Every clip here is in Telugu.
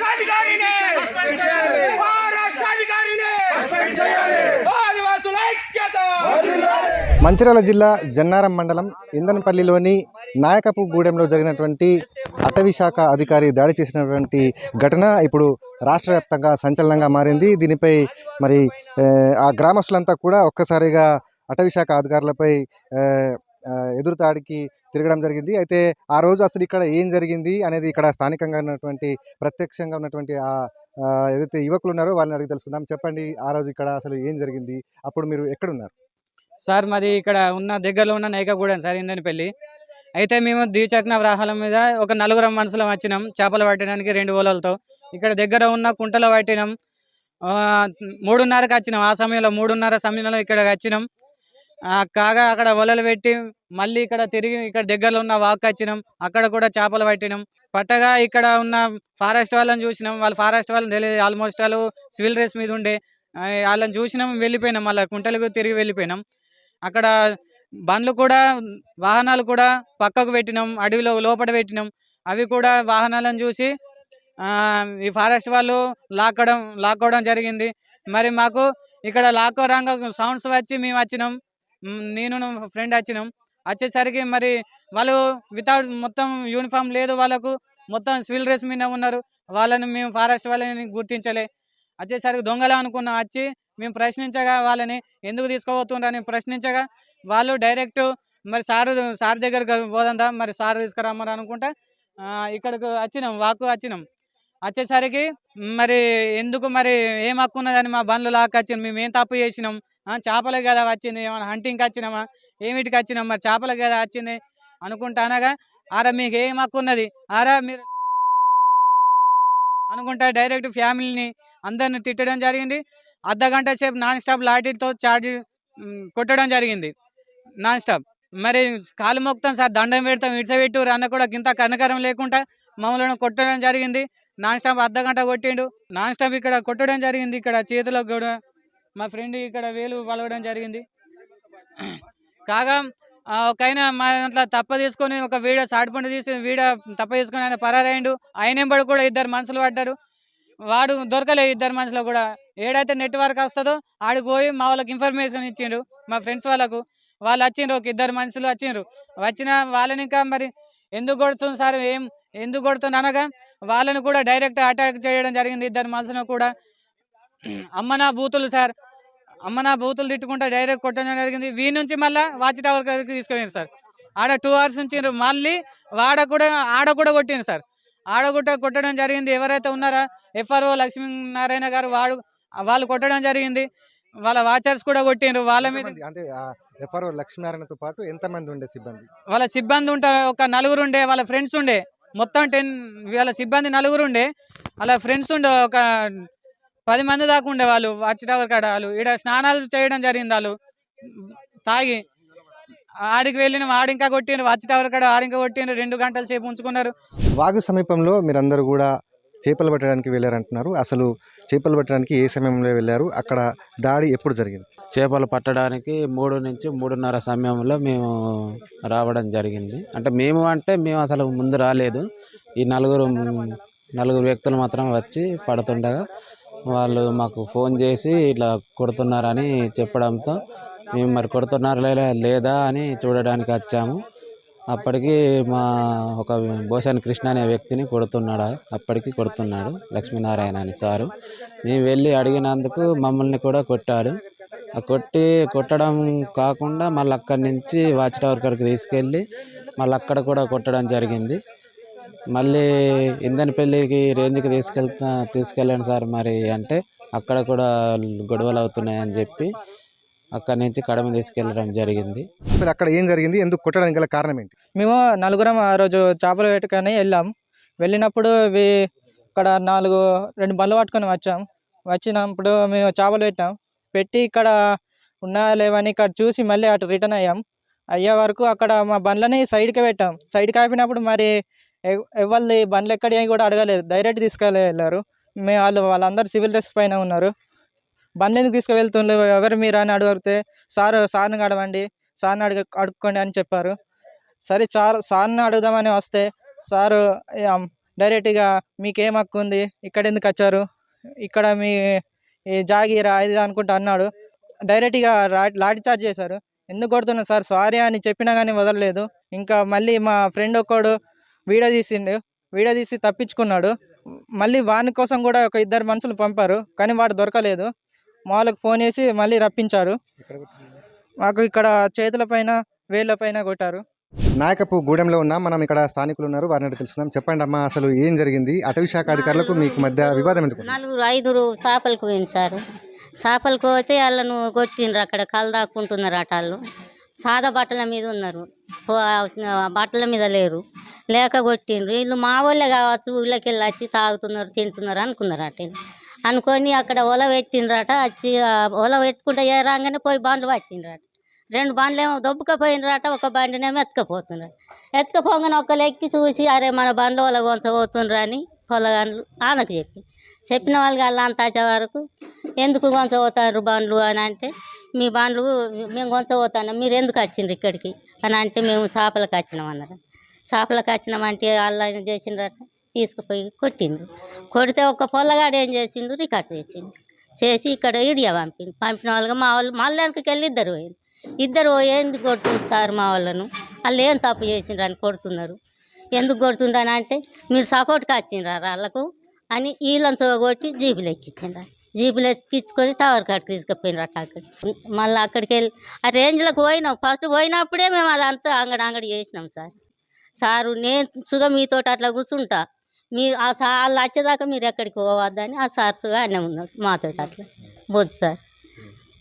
రాష్ట్రాధికారిని రాష్ట్రాధికారిని ఆదివాసుల ఐక్యత. మంచిర్యాల జిల్లా జన్నారం మండలం ఇందనపల్లిలోని నాయకపు గూడెంలో జరిగినటువంటి అటవీ శాఖ అధికారి దాడి చేసినటువంటి ఘటన ఇప్పుడు రాష్ట్ర వ్యాప్తంగా సంచలనంగా మారింది. దీనిపై మరి ఆ గ్రామస్తులంతా కూడా ఒక్కసారిగా అటవీ శాఖ అధికారులపై ఎదురుదాడికి తిరగడం జరిగింది. అయితే ఆ రోజు అసలు ఇక్కడ ఏం జరిగింది అనేది ఇక్కడ స్థానికంగా ఉన్నటువంటి ప్రత్యక్షంగా ఉన్నటువంటి ఏదైతే యువకులు ఉన్నారో వాళ్ళని అడిగి తెలుసుకుందాం. చెప్పండి, ఆ రోజు ఇక్కడ అసలు ఏం జరిగింది, అప్పుడు మీరు ఎక్కడున్నారు? సార్ మాది ఇక్కడ ఉన్న దగ్గరలో ఉన్న నైకగూడెం సార్, ఇందనపల్లి. అయితే మేము ద్విచక్ర వాహనం మీద ఒక నలుగురం మనుషులం వచ్చినాం చేపలు పట్టడానికి 2 ఓలలతో. ఇక్కడ దగ్గర ఉన్న కుంటలో పట్టినాం. 3:30కి వచ్చినాం. ఆ సమయంలో 3:30 సమయంలో ఇక్కడ వచ్చినాం. కాగా అక్కడ వలలు పెట్టి మళ్ళీ ఇక్కడ తిరిగి ఇక్కడ దగ్గరలో ఉన్న వాక్ వచ్చినాం. అక్కడ కూడా చేపలు పట్టినాం. పట్టగా ఇక్కడ ఉన్న ఫారెస్ట్ వాళ్ళని చూసినాం. వాళ్ళు ఫారెస్ట్ వాళ్ళని తెలియదు, ఆల్మోస్ట్ వాళ్ళు సివిల్ డ్రెస్ మీద ఉండే. వాళ్ళని చూసినాం, వెళ్ళిపోయినాం. మళ్ళీ కుంటలకు తిరిగి వెళ్ళిపోయినాం. అక్కడ బండ్లు కూడా వాహనాలు కూడా పక్కకు పెట్టినాం, అడవిలో లోపల పెట్టినాం. అవి కూడా వాహనాలను చూసి ఈ ఫారెస్ట్ వాళ్ళు లాక్కోవడం జరిగింది. మరి మాకు ఇక్కడ లాక్కోరంగా సౌండ్స్ వచ్చి మేము వచ్చినాం. నేను ఫ్రెండ్ వచ్చినాం. వచ్చేసరికి మరి వాళ్ళు వితౌట్ మొత్తం యూనిఫామ్ లేదు వాళ్ళకు, మొత్తం సివిల్ డ్రెస్ మీద ఉన్నారు. వాళ్ళని మేము ఫారెస్ట్ వాళ్ళని గుర్తించలే. వచ్చేసరికి దొంగలు అనుకున్నాం. వచ్చి మేము ప్రశ్నించగా వాళ్ళని ఎందుకు తీసుకోబోతుండ్రని ప్రశ్నించగా వాళ్ళు డైరెక్ట్ మరి సార్ దగ్గరకు పోదందా, మరి సార్ తీసుకురమ్మని అనుకుంటా ఇక్కడికి వచ్చినాం, వాకు వచ్చినాం. వచ్చేసరికి మరి ఎందుకు మరి ఏం హక్కు ఉన్నదని మా బండ్లు లాక్కొచ్చినాం. మేము ఏం తప్పు చేసినాం? చేపలే కదా వచ్చింది, ఏమైనా హంటింగ్కి వచ్చినామా, ఏమిటికి వచ్చినాం, మరి చేపలే కదా వచ్చింది అనుకుంటా అనగా, ఆరా మీకు ఏం హక్కు ఉన్నది, ఆరా మీరు అనుకుంటా డైరెక్ట్ ఫ్యామిలీని అందరిని తిట్టడం జరిగింది. అర్ధగంట సేపు నాన్ స్టాప్ లాఠీతో చార్జ్ కొట్టడం జరిగింది, నాన్ స్టాప్. మరి కాలు మొక్కుతాం సార్, దండం పెడతాం, ఇడ్చబెట్టు అన్న కూడా ఇంత కనకరం లేకుండా మమ్మల్ని కొట్టడం జరిగింది. నాన్ స్టాప్ అర్ధగంట కొట్టిండు. నాన్ స్టాప్ ఇక్కడ కొట్టడం జరిగింది. ఇక్కడ చేతిలో కూడా మా ఫ్రెండ్ ఇక్కడ వేలు పలవడం జరిగింది. కాగా ఒకైనా మా దాంట్లో తప్ప తీసుకొని ఒక వీడ సాటిపండు తీసి వీడ తప్ప తీసుకొని ఆయన పరారైండు. ఆయనెంబడి కూడా 2 మనుషులు పడ్డారు. వాడు దొరకలేదు. 2 మనుషులు కూడా ఏడైతే నెట్వర్క్ వస్తుందో ఆడికి పోయి మా వాళ్ళకి ఇన్ఫర్మేషన్ ఇచ్చిండ్రు, మా ఫ్రెండ్స్ వాళ్ళకు. వాళ్ళు వచ్చిండ్రు, ఒక 2 మనుషులు వచ్చిండ్రు. వచ్చిన వాళ్ళని ఇంకా మరి ఎందుకు కొడుతుంది సార్, ఎందుకు కొడుతుంది అనగా వాళ్ళని కూడా డైరెక్ట్ అటాక్ చేయడం జరిగింది. 2 మనుషులను కూడా అమ్మనా బూతులు సార్, అమ్మనా బూతులు తిట్టుకుంటా డైరెక్ట్ కొట్టడం జరిగింది. వీరి నుంచి మళ్ళీ వాచ్ టవర్ దగ్గరికి తీసుకుపోయింది సార్. ఆడ 2 hours ఉంచిండ్రు. మళ్ళీ ఆడ కూడా కొట్టింది సార్. కొట్టడం జరిగింది. ఎవరైతే ఉన్నారో FRO లక్ష్మీనారాయణ గారు వాళ్ళు కొట్టడం జరిగింది. వాళ్ళ వాచర్స్ కూడా కొట్టిండ్రు. వాళ్ళ మీద అంటే FRO లక్ష్మీనారాయణతో పాటు ఎంతమంది ఉండే సిబ్బంది? వాళ్ళ సిబ్బంది ఉంటే ఒక 4 ఉండే, వాళ్ళ ఫ్రెండ్స్ ఉండే. మొత్తం 10 వాళ్ళ సిబ్బంది 4 ఉండే, వాళ్ళ ఫ్రెండ్స్ ఉండే ఒక 10 మంది దాకా ఉండే. వాళ్ళు వాచ్ టవర్ కాడ వాళ్ళు ఇక్కడ స్నానాలు చేయడం జరిగింది. వాళ్ళు తాగి ఆడికి వెళ్ళిన ఆడింకా కొట్టిండ్రు, వాచ్ టవర్ కాడ ఆడింకా కొట్టిండ్రు. 2 గంటల సేపు ఉంచుకున్నారు. వాగు సమీపంలో మీరందరూ కూడా చేపలు పట్టడానికి వెళ్ళారంటున్నారు. అసలు చేపలు పట్టడానికి ఏ సమయంలో వెళ్ళారు? అక్కడ దాడి ఎప్పుడు జరిగింది? చేపలు పట్టడానికి 3 నుంచి 3:30 సమయంలో మేము రావడం జరిగింది. మేము అసలు ముందు రాలేదు. ఈ నలుగురు వ్యక్తులు మాత్రం వచ్చి పడుతుండగా వాళ్ళు మాకు ఫోన్ చేసి ఇట్లా కొడుతున్నారని చెప్పడంతో మేము మరి కొడుతున్నారా లేదా అని చూడడానికి వచ్చాము. అప్పటికి ఒక భోషాని కృష్ణ అనే వ్యక్తిని కొడుతున్నాడు లక్ష్మీనారాయణ అని సారు. మేము వెళ్ళి అడిగినందుకు మమ్మల్ని కూడా కొట్టాడు. కొట్టడం కాకుండా మళ్ళీ అక్కడి నుంచి వాచ్ టవర్ కాడికి తీసుకెళ్ళి మళ్ళీ అక్కడ కూడా కొట్టడం జరిగింది. మళ్ళీ ఇందనపల్లికి రేంజ్కి తీసుకెళ్ళండి సార్ మరి అంటే అక్కడ కూడా గొడవలు అవుతున్నాయని చెప్పి అక్కడి నుంచి కడమ తీసుకెళ్ళడం జరిగింది. అసలు అక్కడ ఏం జరిగింది, ఎందుకు కొట్టడానికి గల కారణం ఏంటి? మేము 4 ఆ రోజు చేపలు పెట్టుకొని వెళ్ళినప్పుడు ఇక్కడ 2 బండ్లు పట్టుకొని వచ్చినప్పుడు మేము చేపలు పెట్టి ఇక్కడ ఉన్నాయా లేవని ఇక్కడ చూసి మళ్ళీ అటు రిటర్న్ అయ్యే వరకు అక్కడ మా బండ్లని సైడ్కి సైడ్కి ఆపినప్పుడు మరి ఎవరిది బండ్లు ఎక్కడి కూడా అడగలేదు, డైరెక్ట్ తీసుకెళ్ళారు. వాళ్ళందరూ సివిల్ డ్రెస్ పైన ఉన్నారు. బండ్లు ఎందుకు తీసుకువెళ్తుండ్రు, ఎవరు మీరు అని అడిగితే సార్ని అడగండి, సార్ని అడుక్కోండి అని చెప్పారు. సరే సార్ని అడుగుదామని వస్తే సారు డైరెక్ట్గా మీకేం హక్కు ఉంది, ఇక్కడ ఎందుకు వచ్చారు, ఇక్కడ మీ ఈ జాగీరా ఇది అనుకుంటా అన్నాడు. డైరెక్ట్గా లాఠీ చార్జ్ చేశారు. ఎందుకు కొడుతున్నా సార్, సారీ అని చెప్పినా కానీ వదలలేదు. ఇంకా మళ్ళీ మా ఫ్రెండ్ ఒక్కడు వీడియో తీసిండు, వీడియో తీసి తప్పించుకున్నాడు. మళ్ళీ వాని కోసం కూడా ఒక 2 మనుషులు పంపారు, కానీ వాడు దొరకలేదు. మా వాళ్ళకి ఫోన్ చేసి మళ్ళీ రప్పించారు. మాకు ఇక్కడ చేతుల పైన వేళ్ళ పైన కొట్టారు. నాయకపు గూడెంలో ఉన్నాం. మనం ఇక్కడ స్థానికులు ఉన్నారు, వారిని అడిగి తెలుసుకుందాం. చెప్పండి అమ్మా, అసలు ఏం జరిగింది? అటవీ శాఖ అధికారులకు మీకు మధ్య వివాదం ఎందుకు? 4-5 చేపలకు పోయింది సార్. చేపలకు పోతే వాళ్ళను కొట్టిండ్రు. అక్కడ కళ్ళు దాక్కుంటున్నారు అట. వాళ్ళు సాదా బట్టల మీద ఉన్నారు, బట్టల మీద లేరు. లేక కొట్టిండ్రు. వీళ్ళు మా వాళ్ళే కావచ్చు, ఊళ్ళోకి వెళ్ళి వచ్చి తాగుతున్నారు తింటున్నారు అనుకున్నారు అట. అనుకొని అక్కడ ఒల పెట్టిండ్రట. వచ్చి ఒల పెట్టుకుంటే ఏ రాగానే పోయి బండ్లు పట్టిండ్రట. 2 బండ్లు ఏమో దొబ్బుకపోయినరాట, ఒక బండినేమో ఎత్తుకపోతున్నారు. ఎత్తుకపోగానే ఒకళ్ళు ఎక్కి చూసి అరే మన బండ్లు వాళ్ళ గొంచబోతుండ్రు అని పొలగాండ్లు ఆనకు చెప్పిన వాళ్ళకి వాళ్ళ అంత వచ్చే వరకు ఎందుకు గొంచబోతారు బండ్లు అని అంటే, మీ బండ్లు మేము గొంచబోతాను, మీరు ఎందుకు వచ్చిండ్రు ఇక్కడికి అని అంటే, మేము చేపలకు వచ్చినాం అన్నారు. చేపలకు వచ్చినామంటే వాళ్ళు ఆయన చేసిండ్రట, తీసుకుపోయి కొట్టిండ్రు. కొడితే ఒక పొల్లగాడు ఏం చేసిండు, రికార్డ్ చేసి ఇక్కడ ఈడియా పంపిన వాళ్ళగా మా వాళ్ళు మళ్ళీ వెనకకి వెళ్ళి 2 పోయింది. 2 ఎందుకు కొడుతుంది సార్ మా వాళ్ళను, వాళ్ళు ఏం తప్పు చేసిండ్రు అని కొడుతున్నారు. ఎందుకు కొడుతుండ్రు అని అంటే, మీరు సపోర్ట్కి వచ్చిండ్రా వాళ్ళకు అని వీళ్ళని కొట్టి జీబులు ఎక్కించిండ్రు. జీబులు ఎక్కించుకొని టవర్ కాడికి తీసుకుపోయినట్టు. అక్కడ మళ్ళీ అక్కడికి వెళ్ళి ఆ రేంజ్లోకి పోయినాం. ఫస్ట్ పోయినప్పుడే మేము అదంతా అంగడి చేసినాం సార్. సారు నేను సుగా మీతో అట్లా కూర్చుంటా, మీ ఆ వాళ్ళు వచ్చేదాకా మీరు ఎక్కడికి పోవద్దని ఆ సార్ సుగా అన్నీ ఉన్నాడు మాతో అట్లా. బొద్దు సార్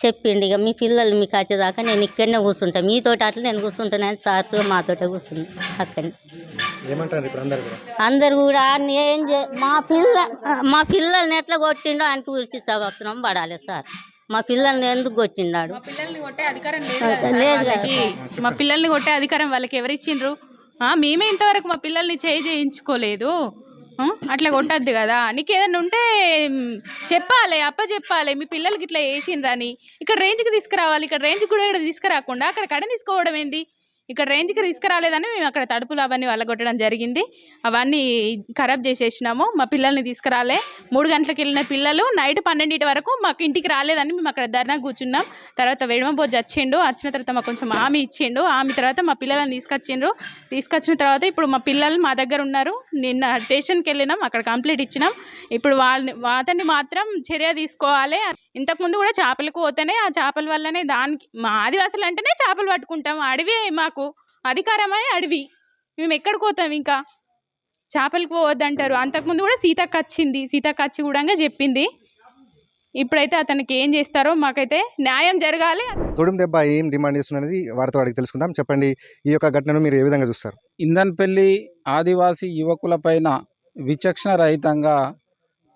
చెప్పిండి, ఇక మీ పిల్లలు మీకు వచ్చేదాకా నేను ఇక్కడనే కూర్చుంటాను, మీతో అట్లా నేను కూర్చుంటానని సార్ సుగా మాతో కూర్చుంటాను. అక్కడనే అందరు కూడా ఏం మా పిల్లల్ని ఎట్లా కొట్టిండో ఆయనకు ఉరిసి చదువుతున్నాం పడాలి సార్. మా పిల్లల్ని ఎందుకు కొట్టిండాడు? పిల్లల్ని కొట్టే అధికారం లేదు. మా పిల్లల్ని కొట్టే అధికారం వాళ్ళకి ఎవరిచ్చిండ్రు? మేమే ఇంతవరకు మా పిల్లల్ని చేయించుకోలేదు. అట్లా కొట్టద్దు కదా. నీకు ఏదైనా ఉంటే చెప్పాలి, చెప్పాలి మీ పిల్లలకి ఇట్లా వేసిండ్రని. ఇక్కడ రేంజ్కి తీసుకురావాలి. ఇక్కడ రేంజ్కి కూడా ఇక్కడ తీసుకురాకుండా అక్కడ కడ తీసుకోవడం ఏంది? ఇక్కడ రేంజ్కి తీసుకురాలేదని మేము అక్కడ తడుపులు అవన్నీ వల్లగొట్టడం జరిగింది. అవన్నీ ఖరాబ్ చేసేసినాము. మా పిల్లల్ని తీసుకురాలే. 3 గంటలకు వెళ్ళిన పిల్లలు నైట్ 12 వరకు మాకు ఇంటికి రాలేదని మేము అక్కడ ధర్నా కూర్చున్నాం. తర్వాత వేడమబోజు వచ్చిన తర్వాత మాకు కొంచెం హామీ ఇచ్చిండు. హామీ తర్వాత మా పిల్లలను తీసుకొచ్చిన తర్వాత ఇప్పుడు మా పిల్లలు మా దగ్గర ఉన్నారు. నిన్న స్టేషన్కి వెళ్ళినాం, అక్కడ కంప్లైంట్ ఇచ్చినాం. ఇప్పుడు అతన్ని మాత్రం చర్య తీసుకోవాలి. ఇంతకుముందు కూడా చేపలకు పోతేనే ఆ చేపల వల్లనే దానికి మా ఆదివాసులు అంటేనే చేపలు పట్టుకుంటాం. అడవి మాకు అధికారమే అడవి, మేము ఎక్కడికి పోతాం? ఇంకా చేపలకు పోవద్దంటారు. అంతకుముందు కూడా సీతక్క వచ్చింది, సీతక్క వచ్చి కూడా చెప్పింది. ఇప్పుడైతే అతనికి ఏం చేస్తారో మాకైతే న్యాయం జరగాలి. తొడుం దెబ్బ ఏం డిమాండ్ చేస్తున్నది వారితో అడిగి తెలుసుకుందాం. చెప్పండి, ఈ యొక్క ఘటనను మీరు ఏ విధంగా చూస్తారు? ఇందన్పల్లి ఆదివాసీ యువకులపైన విచక్షణ రహితంగా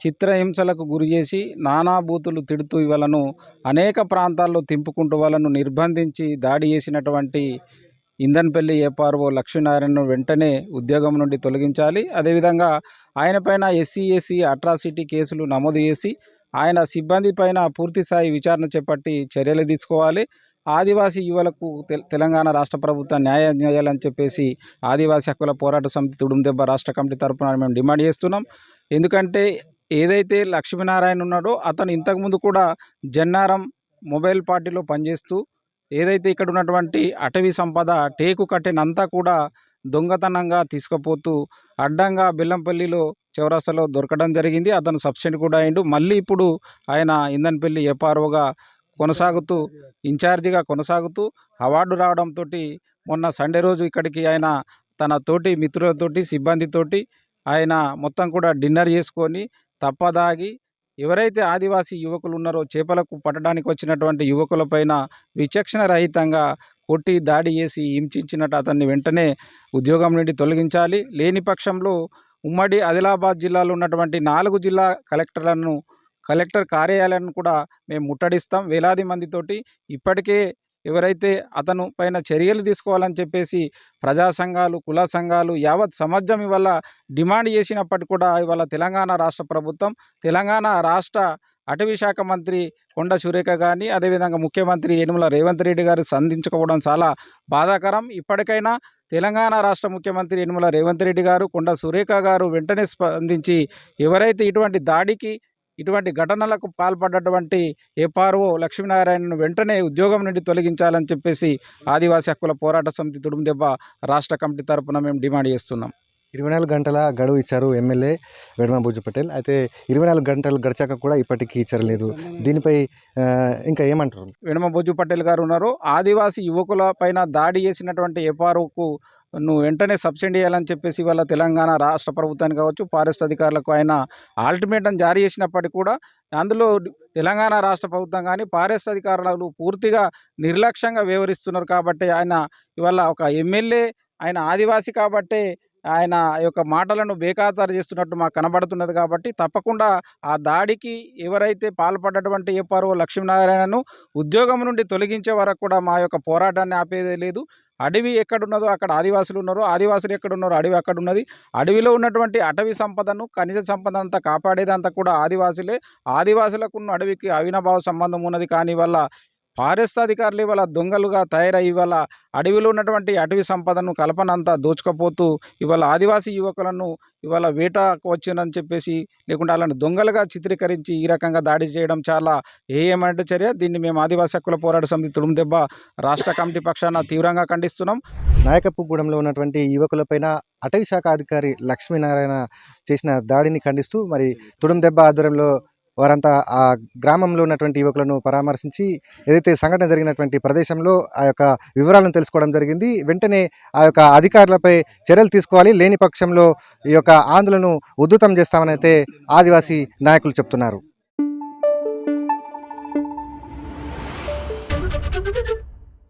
చిత్రహింసలకు గురి చేసి నానా బూతులు తిడుతూ వాళ్ళను అనేక ప్రాంతాల్లో తింపుకుంటూ వాళ్ళను నిర్బంధించి దాడి చేసినటువంటి ఇందన్పల్లి ఏపార్ఓ లక్ష్మీనారాయణను వెంటనే ఉద్యోగం నుండి తొలగించాలి. అదేవిధంగా ఆయన పైన SC/SC అట్రాసిటీ కేసులు నమోదు చేసి ఆయన సిబ్బంది పైన పూర్తిస్థాయి విచారణ చేపట్టి చర్యలు తీసుకోవాలి. ఆదివాసీ యువలకు తెలంగాణ రాష్ట్ర ప్రభుత్వం న్యాయం చేయాలని చెప్పేసి ఆదివాసీ హక్కుల పోరాట సమితి తుడుం దెబ్బ రాష్ట్ర కమిటీ తరఫున మేము డిమాండ్ చేస్తున్నాం. ఎందుకంటే ఏదైతే లక్ష్మీనారాయణ ఉన్నాడో అతను ఇంతకుముందు కూడా జన్నారం మొబైల్ పార్టీలో పనిచేస్తూ ఏదైతే ఇక్కడ ఉన్నటువంటి అటవీ సంపద టేకు కట్టెనంతా కూడా దొంగతనంగా తీసుకుపోతూ అడ్డంగా బెల్లంపల్లిలో చౌరస్తాలో దొరకడం జరిగింది. అతను సబ్సిడీ కూడా అయిండు. మళ్ళీ ఇప్పుడు ఆయన ఇందన్పల్లి ఏపార్ఓగా కొనసాగుతూ ఇన్ఛార్జిగా కొనసాగుతూ అవార్డు రావడంతో మొన్న సండే రోజు ఇక్కడికి ఆయన తన తోటి మిత్రులతోటి సిబ్బందితోటి ఆయన మొత్తం కూడా డిన్నర్ చేసుకొని తప్పదాగి ఎవరైతే ఆదివాసీ యువకులు ఉన్నారో చేపలకు పట్టడానికి వచ్చినటువంటి యువకులపైన విచక్షణ రహితంగా కొట్టి దాడి చేసి హింసించినట్టు అతన్ని వెంటనే ఉద్యోగం నుండి తొలగించాలి. లేని పక్షంలో ఉమ్మడి ఆదిలాబాద్ జిల్లాలో ఉన్నటువంటి 4 జిల్లా కలెక్టర్ కార్యాలయాలను కూడా మేము ముట్టడిస్తాం. వేలాది మందితోటి ఇప్పటికే ఎవరైతే అతను పైన చర్యలు తీసుకోవాలని చెప్పేసి ప్రజా సంఘాలు, కుల సంఘాలు, యావత్ సమాజం ఇవాళ డిమాండ్ చేసినప్పటికీ కూడా ఇవాళ తెలంగాణ రాష్ట్ర ప్రభుత్వం, తెలంగాణ రాష్ట్ర అటవీ శాఖ మంత్రి కొండ సురేఖ కానీ అదేవిధంగా ముఖ్యమంత్రి యనుమల రేవంత్ రెడ్డి గారు సంధించుకోవడం చాలా బాధాకరం. ఇప్పటికైనా తెలంగాణ రాష్ట్ర ముఖ్యమంత్రి యనమల రేవంత్ రెడ్డి గారు, కొండా సురేఖ గారు వెంటనే స్పందించి ఎవరైతే ఇటువంటి దాడికి ఇటువంటి ఘటనలకు పాల్పడ్డటువంటి ఏపార్ఓ లక్ష్మీనారాయణను వెంటనే ఉద్యోగం నుండి తొలగించాలని చెప్పేసి ఆదివాసీ హక్కుల పోరాట సమితి తుడుముదెబ్బ రాష్ట్ర కమిటీ తరపున మేము డిమాండ్ చేస్తున్నాం. 24 గంటల గడువు ఇచ్చారు ఎమ్మెల్యే వెడమ బుజ్జు పటేల్. అయితే 24 గంటలు గడిచాక కూడా ఇప్పటికీ ఇచ్చలేదు. దీనిపై ఇంకా ఏమంటారు? వెడమ బుజ్జు పటేల్ గారు ఉన్నారు. ఆదివాసీ యువకుల పైన దాడి చేసినటువంటి ఏపార్ఓకు నువ్వు వెంటనే సబ్సిడీ చేయాలని చెప్పేసి ఇవాళ తెలంగాణ రాష్ట్ర ప్రభుత్వానికి కావచ్చు, ఫారెస్ట్ అధికారులకు ఆయన అల్టిమేటం జారీ చేసినప్పటికీ కూడా అందులో తెలంగాణ రాష్ట్ర ప్రభుత్వం కానీ ఫారెస్ట్ అధికారులు పూర్తిగా నిర్లక్ష్యంగా వ్యవహరిస్తున్నారు. కాబట్టి ఆయన ఇవాళ ఒక ఎమ్మెల్యే, ఆయన ఆదివాసీ కాబట్టే ఆయన యొక్క మాటలను బేఖాతరు చేస్తున్నట్టు మాకు కనబడుతున్నది. కాబట్టి తప్పకుండా ఆ దాడికి ఎవరైతే పాల్పడ్డటువంటి ఏపార్ఓ లక్ష్మీనారాయణను ఉద్యోగం నుండి తొలగించే వరకు కూడా మా యొక్క పోరాటాన్ని ఆపేదే లేదు. అడవి ఎక్కడున్నదో అక్కడ ఆదివాసులు ఉన్నారు, ఆదివాసులు ఎక్కడున్నారో అడవి అక్కడ ఉన్నది. అడవిలో ఉన్నటువంటి అటవీ సంపదను, ఖనిజ సంపద అంతా కాపాడేదంతా కూడా ఆదివాసులే. ఆదివాసులకు ఉన్న అడవికి అవినాభావ సంబంధం ఉన్నది. కానీ వల్ల ఫారెస్ట్ అధికారులు ఇవాళ దొంగలుగా తయారై ఇవాళ అడవిలో ఉన్నటువంటి అటవీ సంపదను కల్పనంతా దోచుకపోతూ ఇవాళ ఆదివాసీ యువకులను ఇవాళ వేటకు వచ్చిందని చెప్పేసి, లేకుంటే అలాంటి దొంగలుగా చిత్రీకరించి ఈ రకంగా దాడి చేయడం చాలా ఏమంటే చర్య. దీన్ని మేము ఆదివాసీ హక్కుల పోరాట సమితి తుడుముదెబ్బ రాష్ట్ర కమిటీ పక్షాన తీవ్రంగా ఖండిస్తున్నాం. నాయకపుగూడెంలో ఉన్నటువంటి యువకులపైన అటవీ శాఖ అధికారి లక్ష్మీనారాయణ చేసిన దాడిని ఖండిస్తూ మరి తుడుముదెబ్బ ఆధ్వర్యంలో వారంతా ఆ గ్రామంలో ఉన్నటువంటి యువకులను పరామర్శించి ఏదైతే సంఘటన జరిగినటువంటి ప్రదేశంలో ఆ యొక్క వివరాలను తెలుసుకోవడం జరిగింది. వెంటనే ఆ యొక్క అధికారులపై చర్యలు తీసుకోవాలి, లేని పక్షంలో ఈ యొక్క ఆందోళనను ఉధృతం చేస్తామని అయితే ఆదివాసీ నాయకులు చెప్తున్నారు.